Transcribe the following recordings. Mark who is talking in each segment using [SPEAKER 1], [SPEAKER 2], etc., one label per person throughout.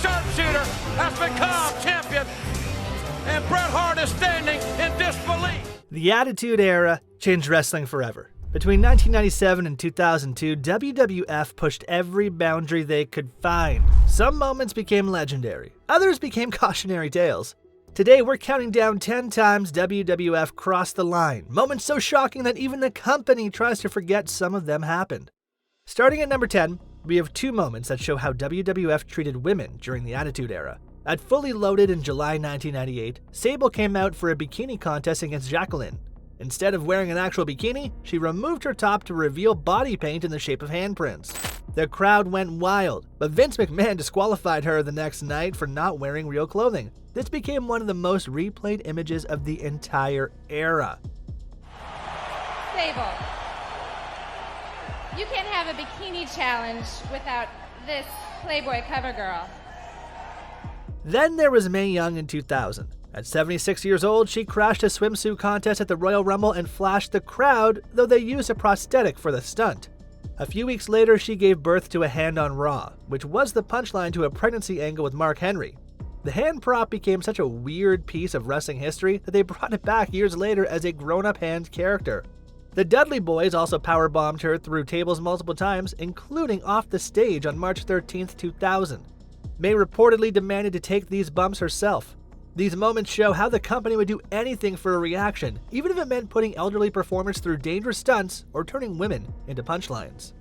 [SPEAKER 1] sharpshooter has become champion, and Bret Hart is standing in disbelief.
[SPEAKER 2] The Attitude Era changed wrestling forever. Between 1997 and 2002, WWF pushed every boundary they could find. Some moments became legendary, others became cautionary tales. Today, we're counting down 10 times WWF crossed the line, moments so shocking that even the company tries to forget some of them happened. Starting at number 10, we have 2 moments that show how WWF treated women during the Attitude Era. At Fully Loaded in July 1998, Sable came out for a bikini contest against Jacqueline. Instead of wearing an actual bikini, she removed her top to reveal body paint in the shape of handprints. The crowd went wild, but Vince McMahon disqualified her the next night for not wearing real clothing. This became one of the most replayed images of the entire era.
[SPEAKER 3] Sable, you can't have a bikini challenge without this Playboy cover girl.
[SPEAKER 2] Then there was Mae Young in 2000. At 76 years old, she crashed a swimsuit contest at the Royal Rumble and flashed the crowd, though they used a prosthetic for the stunt. A few weeks later, she gave birth to a hand on Raw, which was the punchline to a pregnancy angle with Mark Henry. The hand prop became such a weird piece of wrestling history that they brought it back years later as a grown-up hand character. The Dudley Boys also powerbombed her through tables multiple times, including off the stage on March 13, 2000. Mae reportedly demanded to take these bumps herself. These moments show how the company would do anything for a reaction, even if it meant putting elderly performers through dangerous stunts or turning women into punchlines.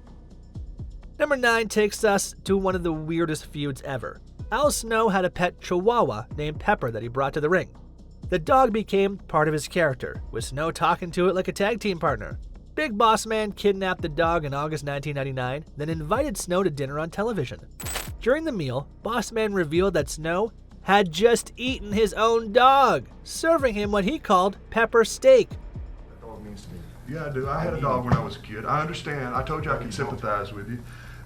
[SPEAKER 2] Number 9 takes us to one of the weirdest feuds ever. Al Snow had a pet chihuahua named Pepper that he brought to the ring. The dog became part of his character, with Snow talking to it like a tag team partner. Big Boss Man kidnapped the dog in August 1999, then invited Snow to dinner on television. During the meal, Boss Man revealed that Snow had just eaten his own dog, serving him what he called pepper steak.
[SPEAKER 4] That dog means to me. Yeah, I do. I had a dog when I was a kid. I understand. I told you I could sympathize with you.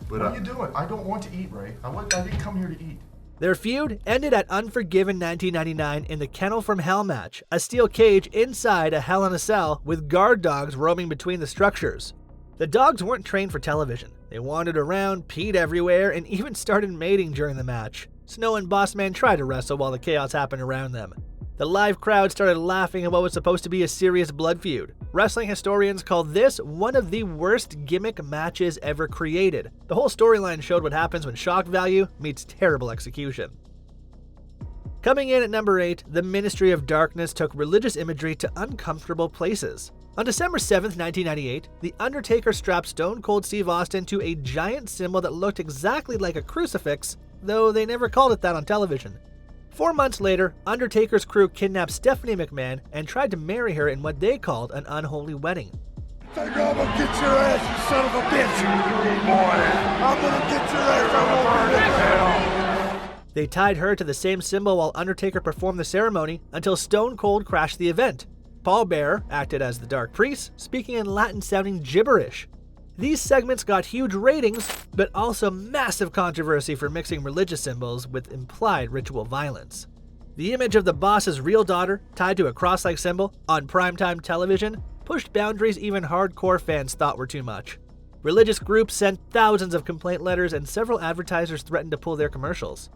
[SPEAKER 4] But what are you doing? I don't want to eat, Ray. I didn't come here to eat.
[SPEAKER 2] Their feud ended at Unforgiven 1999 in the Kennel from Hell match, a steel cage inside a Hell in a Cell with guard dogs roaming between the structures. The dogs weren't trained for television. They wandered around, peed everywhere, and even started mating during the match. Snow and Boss Man tried to wrestle while the chaos happened around them. The live crowd started laughing at what was supposed to be a serious blood feud. Wrestling historians call this one of the worst gimmick matches ever created. The whole storyline showed what happens when shock value meets terrible execution. Coming in at number 8, the Ministry of Darkness took religious imagery to uncomfortable places. On December 7, 1998, The Undertaker strapped Stone Cold Steve Austin to a giant symbol that looked exactly like a crucifix, though they never called it that on television. 4 months later, Undertaker's crew kidnapped Stephanie McMahon and tried to marry her in what they called an unholy wedding.
[SPEAKER 5] I'm gonna get your ass, you son of a bitch! I'm gonna get your ass,
[SPEAKER 2] They tied her to the same symbol while Undertaker performed the ceremony until Stone Cold crashed the event. Paul Bearer acted as the Dark Priest, speaking in Latin-sounding gibberish. These segments got huge ratings, but also massive controversy for mixing religious symbols with implied ritual violence. The image of the boss's real daughter, tied to a cross-like symbol, on primetime television, pushed boundaries even hardcore fans thought were too much. Religious groups sent thousands of complaint letters and several advertisers threatened to pull their commercials.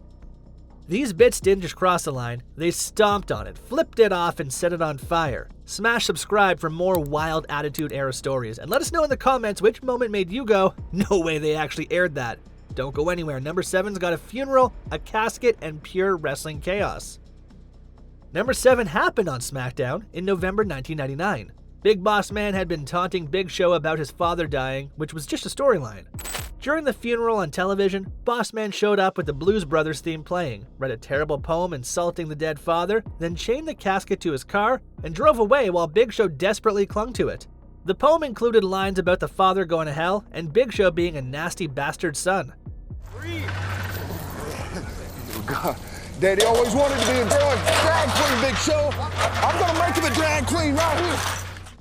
[SPEAKER 2] These bits didn't just cross the line, they stomped on it, flipped it off, and set it on fire. Smash subscribe for more wild Attitude Era stories, and let us know in the comments which moment made you go, no way they actually aired that. Don't go anywhere, number 7's got a funeral, a casket, and pure wrestling chaos. Number 7 happened on SmackDown in November 1999. Big Boss Man had been taunting Big Show about his father dying, which was just a storyline. During the funeral on television, Boss Man showed up with the Blues Brothers theme playing, read a terrible poem insulting the dead father, then chained the casket to his car and drove away while Big Show desperately clung to it. The poem included lines about the father going to hell and Big Show being a nasty bastard son.
[SPEAKER 5] Oh, God. Daddy always wanted to be a drag queen, Big Show. I'm gonna make him a drag queen right here.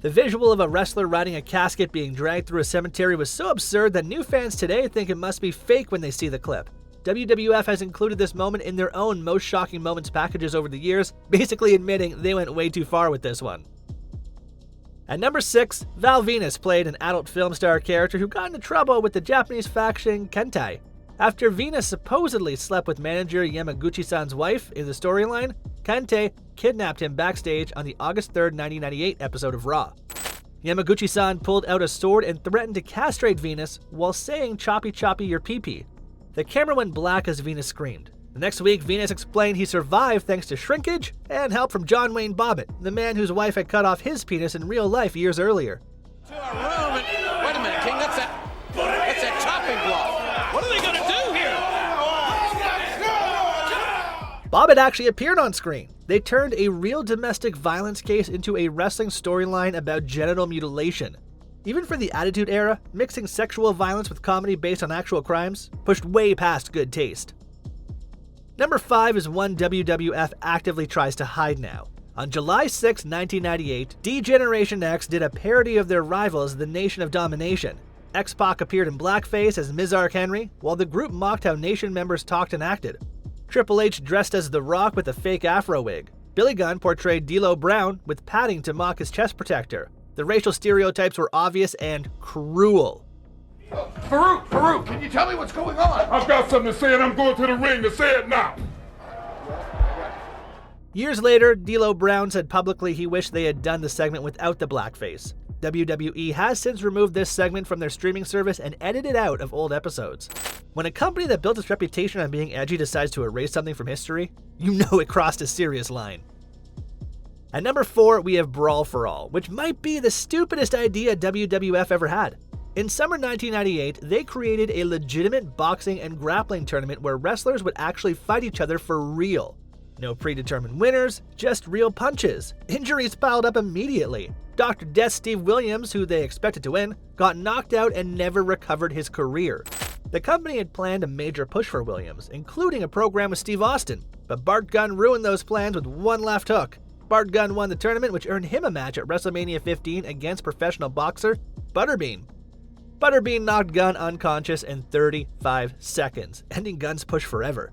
[SPEAKER 2] The visual of a wrestler riding a casket being dragged through a cemetery was so absurd that new fans today think it must be fake when they see the clip. WWF has included this moment in their own most shocking moments packages over the years, basically admitting they went way too far with this one. At number 6, Val Venis played an adult film star character who got into trouble with the Japanese faction Kaientai. After Venis supposedly slept with manager Yamaguchi-san's wife in the storyline, Kaientai kidnapped him backstage on the August 3, 1998 episode of Raw. Yamaguchi-san pulled out a sword and threatened to castrate Venis while saying "choppy choppy your pee-pee." The camera went black as Venis screamed. The next week, Venis explained he survived thanks to shrinkage and help from John Wayne Bobbitt, the man whose wife had cut off his penis in real life years earlier.
[SPEAKER 1] To our room and wait a minute, King, that's that chopping block. What are they gonna do here?
[SPEAKER 2] Bobbitt actually appeared on screen. They turned a real domestic violence case into a wrestling storyline about genital mutilation. Even for the Attitude Era, mixing sexual violence with comedy based on actual crimes pushed way past good taste. Number 5 is one WWF actively tries to hide now. On July 6, 1998, D-Generation X did a parody of their rivals, the Nation of Domination. X-Pac appeared in blackface as Mizark Henry, while the group mocked how Nation members talked and acted. Triple H dressed as The Rock with a fake afro wig. Billy Gunn portrayed D'Lo Brown with padding to mock his chest protector. The racial stereotypes were obvious and cruel.
[SPEAKER 5] Farouk, can you tell me what's going on? I've got something to say and I'm going to the ring to say it now.
[SPEAKER 2] Years later, D'Lo Brown said publicly he wished they had done the segment without the blackface. WWE has since removed this segment from their streaming service and edited out of old episodes. When a company that built its reputation on being edgy decides to erase something from history, you know it crossed a serious line. At number 4, we have Brawl for All, which might be the stupidest idea WWF ever had. In summer 1998, they created a legitimate boxing and grappling tournament where wrestlers would actually fight each other for real. No predetermined winners, just real punches. Injuries piled up immediately. Dr. Death Steve Williams, who they expected to win, got knocked out and never recovered his career. The company had planned a major push for Williams, including a program with Steve Austin, but Bart Gunn ruined those plans with one left hook. Bart Gunn won the tournament, which earned him a match at WrestleMania 15 against professional boxer Butterbean. Butterbean knocked Gunn unconscious in 35 seconds, ending Gunn's push forever.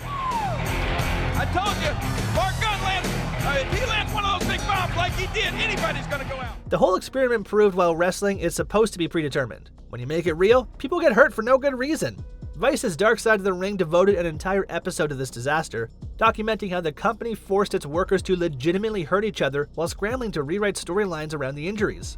[SPEAKER 1] I told you, Bart Gunn lands. If he lands one of those big bombs like he did, anybody's gonna go out.
[SPEAKER 2] The whole experiment proved while wrestling is supposed to be predetermined. When you make it real, people get hurt for no good reason. Vice's Dark Side of the Ring devoted an entire episode to this disaster, documenting how the company forced its workers to legitimately hurt each other while scrambling to rewrite storylines around the injuries.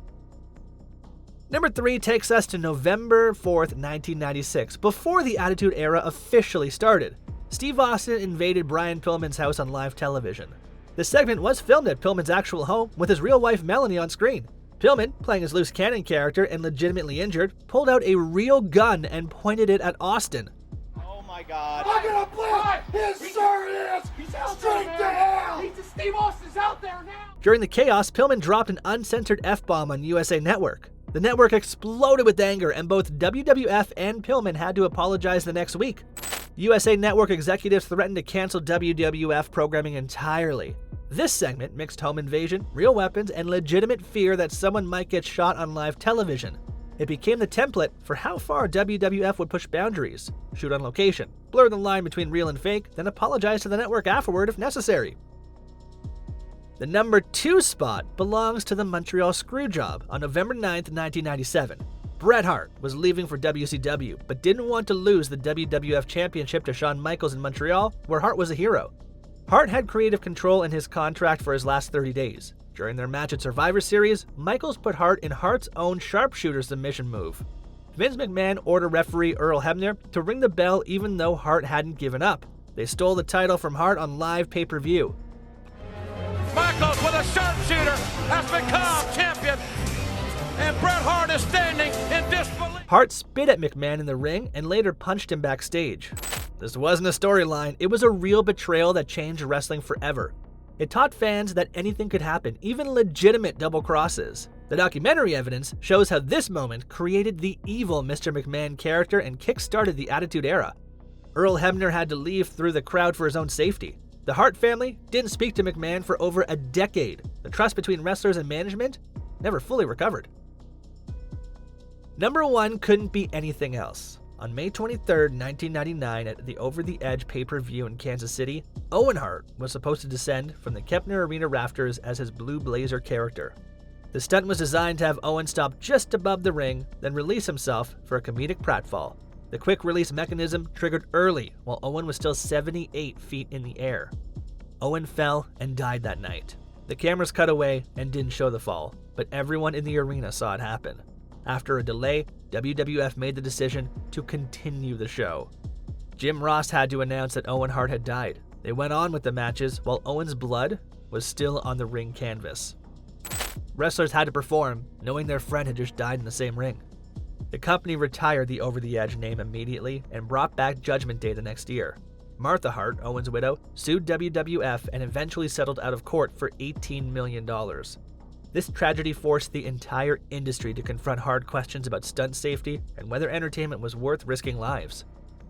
[SPEAKER 2] Number 3 takes us to November 4th, 1996, before the Attitude Era officially started. Steve Austin invaded Brian Pillman's house on live television. The segment was filmed at Pillman's actual home with his real wife Melanie on screen. Pillman, playing his loose cannon character and legitimately injured, pulled out a real gun and pointed it at Austin.
[SPEAKER 6] Oh my God.
[SPEAKER 5] I'm gonna blast his shirt is straight to hell!
[SPEAKER 6] Steve Austin's out there now!
[SPEAKER 2] During the chaos, Pillman dropped an uncensored F-bomb on USA Network. The network exploded with anger, and both WWF and Pillman had to apologize the next week. USA Network executives threatened to cancel WWF programming entirely. This segment mixed home invasion, real weapons, and legitimate fear that someone might get shot on live television. It became the template for how far WWF would push boundaries, shoot on location, blur the line between real and fake, then apologize to the network afterward if necessary. The number 2 spot belongs to the Montreal Screwjob on November 9th, 1997. Bret Hart was leaving for WCW, but didn't want to lose the WWF Championship to Shawn Michaels in Montreal, where Hart was a hero. Hart had creative control in his contract for his last 30 days. During their match at Survivor Series, Michaels put Hart in Hart's own sharpshooter submission move. Vince McMahon ordered referee Earl Hebner to ring the bell even though Hart hadn't given up. They stole the title from Hart on live pay-per-view.
[SPEAKER 1] Michaels with a sharpshooter has become champion, and Bret Hart is standing in disbelief.
[SPEAKER 2] Hart spit at McMahon in the ring and later punched him backstage. This wasn't a storyline, it was a real betrayal that changed wrestling forever. It taught fans that anything could happen, even legitimate double crosses. The documentary evidence shows how this moment created the evil Mr. McMahon character and kick-started the Attitude Era. Earl Hebner had to leave through the crowd for his own safety. The Hart family didn't speak to McMahon for over a decade. The trust between wrestlers and management never fully recovered. Number 1 couldn't be anything else. On May 23, 1999, at the Over the Edge pay-per-view in Kansas City, Owen Hart was supposed to descend from the Kepner Arena rafters as his Blue Blazer character. The stunt was designed to have Owen stop just above the ring, then release himself for a comedic pratfall. The quick release mechanism triggered early while Owen was still 78 feet in the air. Owen fell and died that night. The cameras cut away and didn't show the fall, but everyone in the arena saw it happen. After a delay, WWF made the decision to continue the show. Jim Ross had to announce that Owen Hart had died. They went on with the matches while Owen's blood was still on the ring canvas. Wrestlers had to perform, knowing their friend had just died in the same ring. The company retired the Over the Edge name immediately and brought back Judgment Day the next year. Martha Hart, Owen's widow, sued WWF and eventually settled out of court for $18 million. This tragedy forced the entire industry to confront hard questions about stunt safety and whether entertainment was worth risking lives.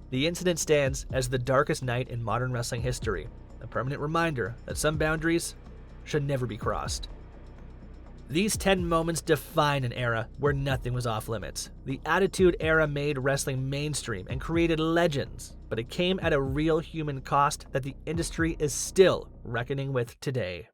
[SPEAKER 2] The incident stands as the darkest night in modern wrestling history, a permanent reminder that some boundaries should never be crossed. These 10 moments define an era where nothing was off limits. The Attitude Era made wrestling mainstream and created legends, but it came at a real human cost that the industry is still reckoning with today.